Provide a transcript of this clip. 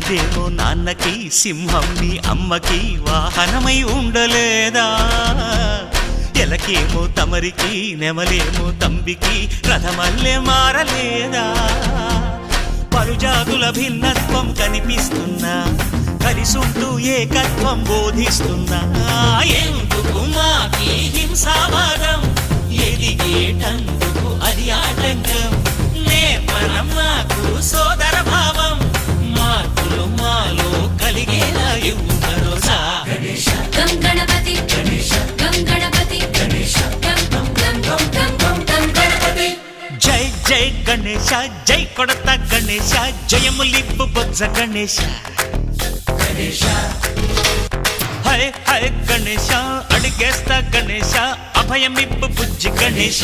రాజేమో నాన్నకి, సింహం మీ అమ్మకి వాహనమై ఉండలేదా? ఎలకేమో తమరికి, నెమలేమో తంబికి రథమల్లే మారలేదా? పలుజాతుల భిన్నత్వం కనిపిస్తున్నా, కలిసుంటూ ఏకత్వం బోధిస్తున్నా. ఎందుకు మాకి హింసావాదం, ఎదిగేటందుకు అది ఆటంకం. నేపరం నాకు సోదర భావం, మార్పులు మాలో కలిగేలా ఇవ్వు భరోసా. గం గణపతి గం గణపతి గం గం గం గం గం గం గణపతి. జై జై గణేశ, జై కొడత గణేశ, జయములిప్పు బొజ్జ గణేశ. హై హై గణేశ, అడిగేస్తా గణేశ, అభయమిప్పు బుజ్జి గణేశ.